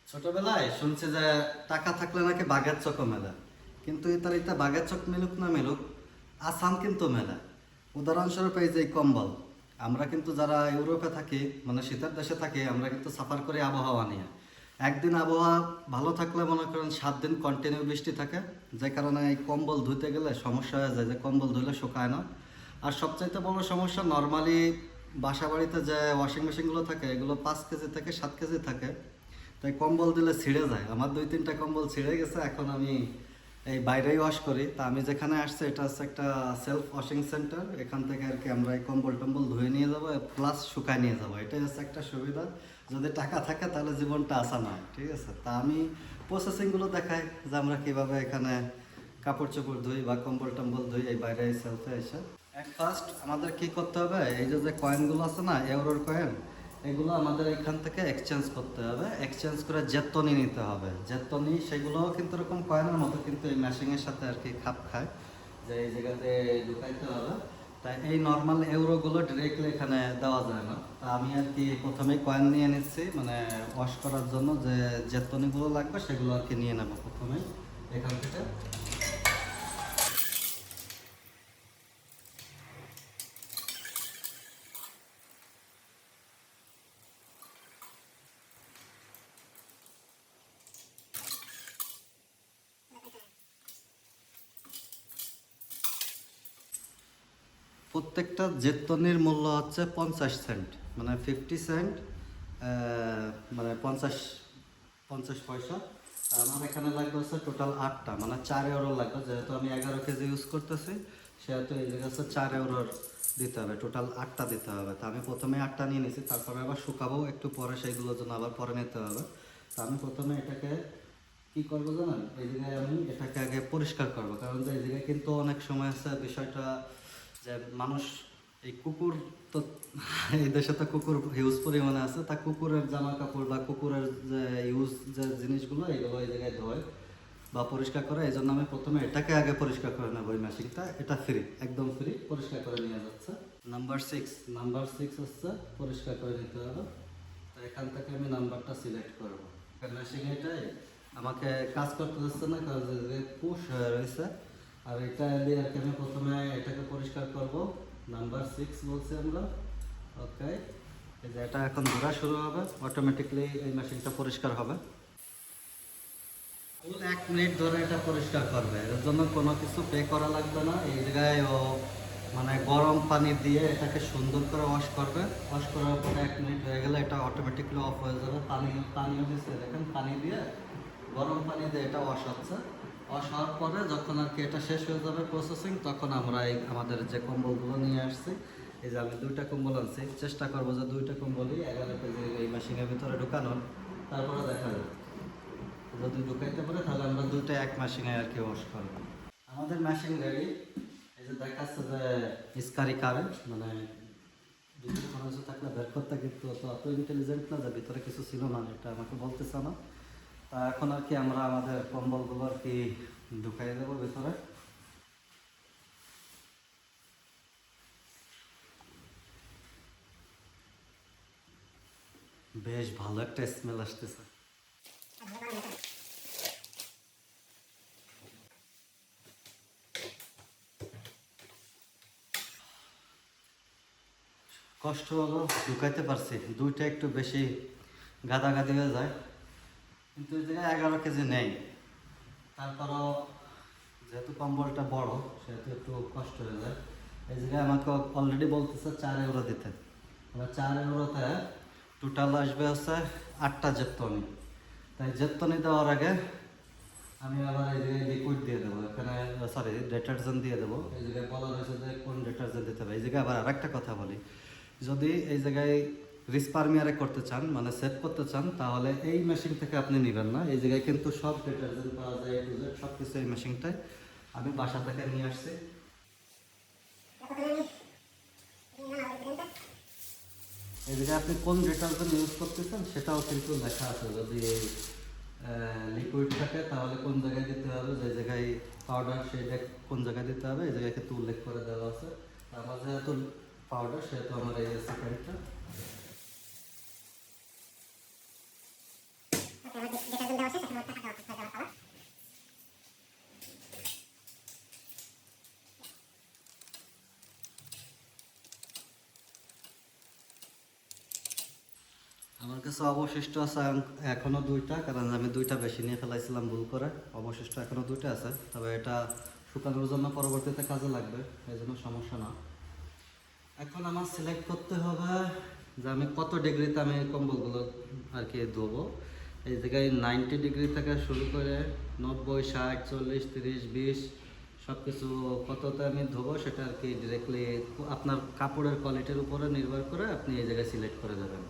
ছোটবেলায় শুনছি যে টাকা থাকলে নাকি বাঘের চোখও মেলে, কিন্তু এটা বাঘের চোখ মেলুক না মেলুক, আসাম কিন্তু মেলে। উদাহরণস্বরূপ এই যে এই কম্বল, আমরা কিন্তু যারা ইউরোপে থাকি, মানে শীতের দেশে থাকি, আমরা কিন্তু সাফার করি আবহাওয়া নিয়ে। একদিন আবহাওয়া ভালো থাকলে মনে করেন 7 দিন কন্টিনিউ বৃষ্টি থাকে, যে কারণে এই কম্বল ধুতে গেলে সমস্যা হয়ে যায়, যে কম্বল ধুলে শুকায় না। আর সবচাইতে বড় সমস্যা, নর্মালি বাসা বাড়িতে যে ওয়াশিং মেশিনগুলো থাকে, এগুলো 5 কেজি থেকে 7 কেজি থাকে। তাই কম্বল দিলে ছিঁড়ে যায়। আমার 2-3টা কম্বল ছিঁড়ে গেছে, এখন আমি এই বাইরেই ওয়াশ করি। তা আমি যেখানে আসছি এটা হচ্ছে একটা সেলফ ওয়াশিং সেন্টার, এখান থেকে আর কি আমরা এই কম্বল টম্বল ধুয়ে নিয়ে যাবো, প্লাস শুকায় নিয়ে যাবো। এটাই হচ্ছে একটা সুবিধা। যদি টাকা থাকে তাহলে জীবনটা আসান হয়, ঠিক আছে। তা আমি প্রসেসিংগুলো দেখাই যে আমরা কীভাবে এখানে কাপড় চোপড় ধুই বা কম্বল টম্বল ধুই এই বাইরে সেলফে এসে। অ্যাট ফার্স্ট আমাদের কি করতে হবে, এই যে কয়েনগুলো আছে না, ইউরোর কয়েন, এগুলো আমাদের এখান থেকে এক্সচেঞ্জ করতে হবে। এক্সচেঞ্জ করে জেতনি নিতে হবে। জেতনি সেগুলোও কিন্তু এরকম কয়েনের মতো, কিন্তু এই ম্যাশিংয়ের সাথে আর কি খাপ খায়, যে এই জায়গাতে ঢুকাইতে হবে। তাই এই নর্মাল ইউরোগুলো ডিরেক্টলি এখানে দেওয়া যায় না। তা আমি আর কি প্রথমেই কয়েন নিয়ে নিচ্ছি, মানে ওয়াশ করার জন্য যে জেতনিগুলো লাগবে সেগুলো আর কি নিয়ে নেবো প্রথমেই এখান থেকে। প্রত্যেকটা জেতনির মূল্য হচ্ছে 50 সেন্ট, মানে 50 সেন্ট, মানে 50 পয়সা। আমার এখানে লাগবে হচ্ছে টোটাল 8টা, মানে 4 ইউরো লাগবে। যেহেতু আমি 11 কেজি ইউজ করতেছি, সেহেতু এই জায়গায় হচ্ছে 4 ইউরোর দিতে হবে, টোটাল 8টা দিতে হবে। তা আমি প্রথমে 8টা নিয়ে নিয়েছি, তারপরে আবার শুকাবো একটু পরে, সেইগুলোর জন্য আবার পরে নিতে হবে। তা আমি প্রথমে এটাকে কি করবো জানেন, এই জায়গায় আমি এটাকে আগে পরিষ্কার করবো। কারণ যে এই জায়গায় কিন্তু অনেক সময় আছে বিষয়টা যে মানুষ, এই কুকুর তো এই দেশে তো কুকুর হিউজ পরিমাণে আছে, তা কুকুরের জামা কাপড় বা কুকুরের যে ইউজ যে জিনিসগুলো, এগুলো এই জায়গায় ধোয় বা পরিষ্কার করে। এই জন্য আমি প্রথমে এটাকে আগে পরিষ্কার করে নেবো। ওই মেশিনটা, এটা ফ্রি, একদম ফ্রি, পরিষ্কার করে নিয়ে যাচ্ছে। নাম্বার 6 হচ্ছে পরিষ্কার করে নিতে হবে। তো এখান থেকে আমি নাম্বারটা সিলেক্ট করবো। মেশিন এটাই আমাকে কাজ করতে দিচ্ছে না, কারণ পুশ হয়ে রয়েছে। আর এটা দিয়ে আর কি আমি প্রথমে এটাকে পরিষ্কার করব। নাম্বার 6 বলছি আমরা। ওকে, এই যে এটা এখন ঘোরা শুরু হবে, অটোমেটিকলি এই মেশিনটা পরিষ্কার হবে। 1 মিনিট ধরে এটা পরিষ্কার করবে, এর জন্য কোনো কিছু পে করা লাগবে না। এই জায়গায় ও মানে গরম পানি দিয়ে এটাকে সুন্দর করে ওয়াশ করবে। ওয়াশ করার পরে 1 মিনিট হয়ে গেলে এটা অটোমেটিকলি অফ হয়ে যাবে। পানিও দিচ্ছে, দেখেন পানি দিয়ে, গরম পানি দিয়ে এটা ওয়াশ হচ্ছে। ওয়াশ হওয়ার পরে যখন আর কি এটা শেষ হয়ে যাবে প্রসেসিং, তখন আমরা এই আমাদের যে কম্বলগুলো নিয়ে আসছি, এই যে আমি 2টা কম্বল আনছি, চেষ্টা করবো যে 2টা কম্বলই 11 কেজি এই মেশিনের ভিতরে ঢুকানোর। তারপরে দেখা যাবে যদি ঢুকাইতে পারে তাহলে আমরা 2টা এক মেশিনে আর কি ওয়াশ করবো। আমাদের মেশিন রেডি। এই যে দেখাচ্ছে যে স্কারি কারেন্ট, মানে ভিতরে কোনো কিছু থাকলে বের করতে, কিন্তু অত ইন্টেলিজেন্ট না যে ভিতরে কিছু ছিল না, এটা আমাকে বলতেছে না। তা এখন আর কি আমরা আমাদের কম্বলগুলো আর কি ঢুকাই দেবো ভিতরে। বেশ ভালো একটা স্মেল আসতেছে। কষ্ট হলো, ঢুকাইতে পারছি। 2টা একটু বেশি গাদাগাদি হয়ে যায়, কিন্তু এই জায়গায় 11 কেজি নেই। তারপরও যেহেতু কম্বলটা বড়, সেহেতু একটু কষ্ট হয়ে যায়। এই জায়গায় আমাকে অলরেডি বলতেছে 4 ইউরো দিতে। এবার 4 ইউরোতে টোটাল আসবে হচ্ছে 8টা জেতনি। তাই জেতনি দেওয়ার আগে আমি আবার এই জায়গায় লিকুইড দিয়ে দেবো, এখানে সরি ডিটারজেন্ট দিয়ে দেবো। এই জায়গায় বলা হয়েছে যে কোন ডিটারজেন্ট দিতে হবে। এই জায়গায় আবার আরেকটা কথা বলি, যদি এই জায়গায় রিসপারমিয়ারে করতে চান, মানে সেভ করতে চান, তাহলে এই মেশিন থেকে আপনি নেবেন না। এই জায়গায় কিন্তু সব ডিটারজেন্ট পাওয়া যায়, এ টু জেড সব কিছু এই মেশিনটায় আমি বাসা থেকে নিয়ে আসছি। এই জায়গায় আপনি কোন ডিটারজেন্ট ইউজ করতেছেন সেটাও কিন্তু লেখা আছে। যদি লিকুইড থাকে তাহলে কোন জায়গায় দিতে হবে, যে জায়গায় পাউডার সেটা কোন জায়গায় দিতে হবে, এই জায়গায় কিন্তু উল্লেখ করে দেওয়া আছে। আমার যেহেতু পাউডার, সেহেতু আমার এই সেকেন্ডটা। আমার কাছে অবশিষ্ট আছে এখনো দুইটা, কারণ আমি দুইটা বেশি নিয়ে ফেলাইছিলাম ভুল করে। অবশিষ্ট এখনো দুইটা আছে, তবে এটা শুকানোর জন্য পরবর্তীতে কাজে লাগবে, এই জন্য সমস্যা না। এখন আমার সিলেক্ট করতে হবে যে আমি কত ডিগ্রিতে আমি কম্বলগুলো আর কি ধোবো। এই জায়গায় 90 ডিগ্রি থেকে শুরু করে 90, 60, 40, 30, 20 সব কিছু কততে আমি ধোবো সেটা আর কি ডিরেক্টলি আপনার কাপড়ের কোয়ালিটির উপরে নির্ভর করে আপনি এই জায়গায় সিলেক্ট করে দেবেন।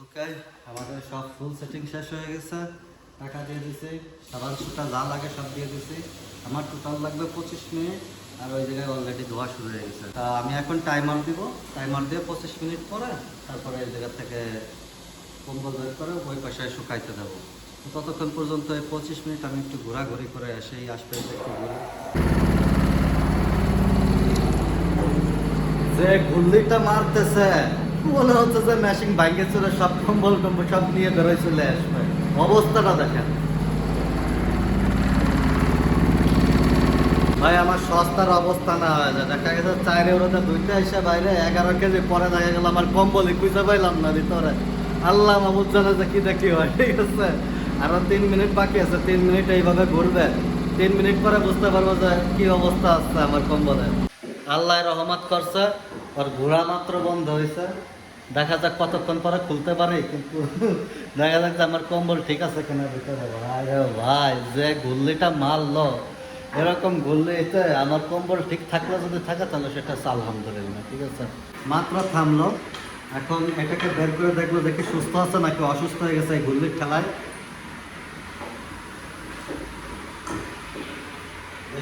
ওকে, আমাদের সব ফুল সেটিং শেষ হয়ে গেছে, টাকা দিয়ে দিছি, সাবান সুতা যা লাগে সব দিয়ে দিছি। আমার টোটাল লাগবে 25 মিনিট, আর ওই জায়গায় অলরেডি ধোয়া শুরু হয়ে গেছে। তা আমি এখন টাইমার দিব, টাইমার দিয়ে 25 মিনিট পরে তারপরে এই জায়গা থেকে কম্বল বের করে ওই পাশায় শুকাইতে দেবো। ততক্ষণ পর্যন্ত এই 25 মিনিট আমি একটু ঘোরাঘুরি করে এসেই আশপাশে একটু ঘুরি। যে গুল্লিটা মারতেছে মনে হচ্ছে যে মেশিন ভাঙ্গে চলে সব কম্বল টম্বল সব নিয়ে বেরোয় চলে আসবে। অবস্থাটা দেখেন ভাই, আমার সস্তার অবস্থা না হয়ে যায়। দেখা গেছে 4 ইউরোতে দুইটা এসে বাইরে 11 কেজি, পরে দেখা গেল আমার কম্বলই খুঁজে পাইলাম না ভিতরে। আল্লাহ মাহমুদ জানে যে কি দেখি হয়। ঠিক আছে, আরো 3 মিনিট বাকি আছে, 3 মিনিট এইভাবে ঘুরবে, 3 মিনিট পরে বুঝতে পারবো যে কি অবস্থা আছে আমার কম্বলের। আল্লাহ রহমত করছে, ওর ঘোরা মাত্র বন্ধ হয়েছে। দেখা যাক কতক্ষণ পরে খুলতে পারি, কিন্তু দেখা যাক যে আমার কম্বল ঠিক আছে কিনা ভিতরে। ভাই রে ভাই, যে গুল্লিটা মারলো, এরকম গুল্লিতে আমার কম্বল ঠিক থাকলে যদি থাকে তাহলে সেটা আলহামদুলিল্লাহ। ঠিক আছে, মাত্র থামলো। এখন এটাকে বের করে দেখলো দেখি সুস্থ আছে নাকি অসুস্থ হয়ে গেছে এই গুল্লির খেলায়।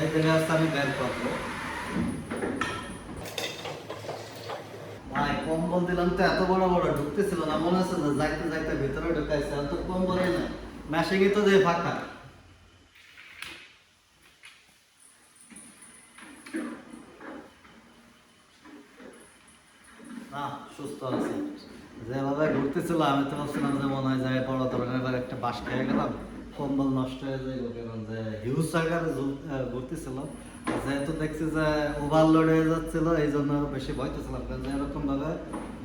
এই জায়গায় আমি বের করবো। ভাই কম্বল দিলাম তো এত বড় বড় ঢুকতেছিল না, মনে হচ্ছে যে যাইতে যাইতে ভিতরে ঢুকাইছে, তো কম্বলই না, মেশিনই তো দিয়ে ফাঁকা। না, সুস্থ আছে। যেভাবে ঘুরতেছিল আমি তো ভাবছিলাম যে মনে হয় যে বড় ধরনের এবার একটা বাস খেয়ে গেলাম, কম্বল নষ্ট হয়ে যায়, কারণ যে হিউজ জায়গায় ঘুরতেছিল। যেহেতু দেখছি যে ওভারলোড হয়ে যাচ্ছিল, এই জন্য আরো বেশি ভয়তেছিলাম, কারণ যে এরকম ভাবে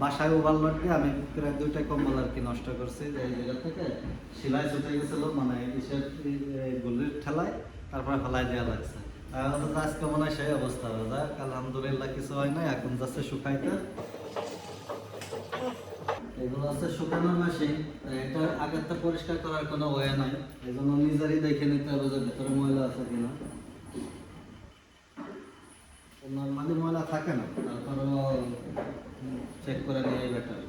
বাসায় ওভারলোড দিয়ে আমি প্রায় 2টা কম্বল আর কি নষ্ট করছি। যে এই জায়গা থেকে সেলাই ছুটে গেছিল, মানে ইসের গুলির ঠেলায়, তারপরে ফেলাই দেওয়া লাগছে। আজকে মনে হয় সেই অবস্থা হবে। যাক আলহামদুলিল্লাহ কিছু হয় নাই, এখন যাচ্ছে শুকাইতে। এগুলো আছে শুকানোর মেশিন, এটা আগের তো পরিষ্কার করার কোনো ওয়ে নাই, এই জন্য নিজেরই দেখে নিতে হবে যে ভেতরে ময়লা আছে কিনা। নর্মালি ময়লা থাকে না, তারপরেও চেক করে নিয়ে বেটার।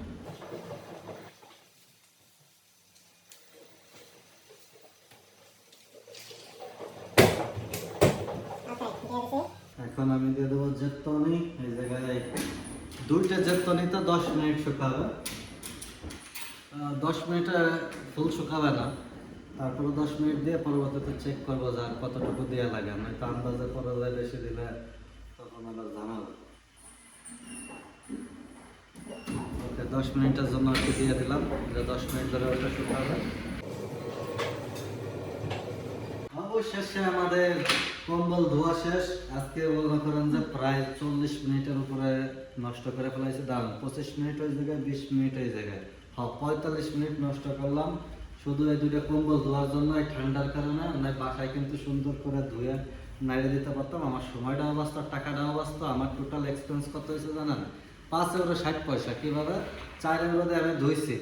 এখন আমি দিয়ে দেবো জেতনি। এই জায়গায় 2টা জেতনি তো 10 মিনিট শুকাবে। 10 মিনিটে ফুল শুকাবে না, তারপরে 10 মিনিট দিয়ে পরবর্তীতে চেক করবো যে আর কতটুকু দেওয়া লাগে। নয়তো আন্দাজে পরে যায় বেশি দিলে তখন আবার ঝামেলা। ওকে, 10 মিনিটের জন্য আর কি দিয়ে দিলাম, যে 10 মিনিট ধরে ওটা শুকাবে। অবশেষে আমাদের কম্বল ধোয়া শেষ। আজকে মনে করেন যে প্রায় 40 মিনিটের উপরে নষ্ট করে ফেলাইছি। দাম 25 মিনিট ওই জায়গায়, 20 মিনিট ওই জায়গায়, 45 মিনিট নষ্ট করলাম শুধু এই 2টা কম্বল ধোয়ার জন্য। এই ঠান্ডার কারণে নয় বাসায় কিন্তু সুন্দর করে ধুয়ে নাড়িয়ে দিতে পারতাম, আমার সময়টাও বাঁচত, টাকাটাও বাঁচত। আমার টোটাল এক্সপেন্স কত হয়েছে জানেন? 5 ইউরো 60 পয়সা। কীভাবে? 4 ইউরো দিয়ে আমি ধুইছি,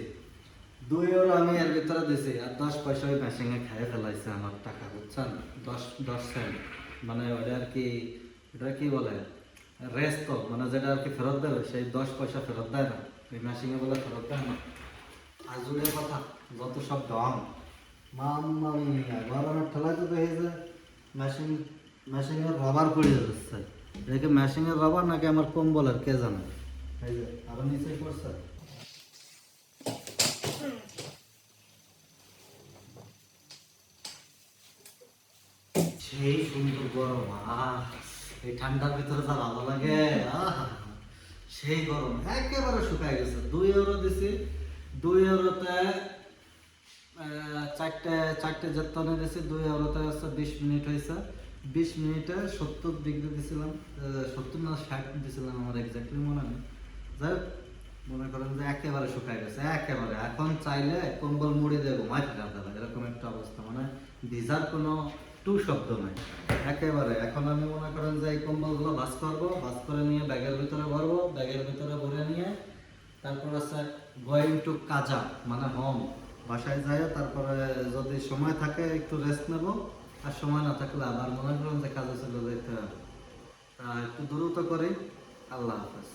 2 ইউরো আমি এর ভিতরে দিছি, আর 10 পয়সা ওই মেশিনে খেয়ে ফেলাইছে আমার টাকা, বুঝছেন? 10 সেন্ট, মানে ওটা আর কি, এটা কি বলে রেস্ট, তো মানে যেটা আর কি ফেরত দেবে, সেই 10 পয়সা ফেরত দেয় না, ওই মেশিনে বলে ফেরত দেয় না। আজুরের কথা, যত সব দাম। গরমের ঠেলায় তো দেখে যে মেশিনের রবার পড়ে যাচ্ছে। দেখে মেশিনের রবার নাকি আমার কম্বলের, কে জানে। এই যে আরো নিচে পড়ছে। সেই সুন্দর গরম, এই ঠান্ডার ভিতরে যা ভালো লাগে, সেই গরম একেবারে শুকায় গেছে। 2 ইউরো দিছি, 2 ইউরোতে চারটে চারটে জেত্তনে দিছি, 2 ইউরোতে হচ্ছে 20 মিনিট হয়েছে। 20 মিনিটে 70 ডিগ্রি দিছিলাম, 70 না 60 দিছিলাম, আমার এক্স্যাক্টলি মনে নেই। যাই হোক, মনে করেন যে একেবারে শুকায় গেছে একেবারে। এখন চাইলে কম্বল মুড়ি দিয়ে ঘুমাই থাকা যাবে, এরকম একটা অবস্থা। মানে ভিজার কোনো টু শব্দ নাই একেবারে। এখন আমি মনে করেন যে এই কম্বলগুলো ভাঁজ করবো, ভাঁজ করে নিয়ে ব্যাগের ভিতরে ভরবো, ব্যাগের ভিতরে ভরে নিয়ে তারপর আছে গোয়িং টু কাজা, মানে হোম, বাসায় যায়। তারপরে যদি সময় থাকে একটু রেস্ট নেব, আর সময় না থাকলে আবার মনে করেন যে কাজে চলে যেতে হবে। তা একটু দ্রুত করি। আল্লাহ হাফেজ।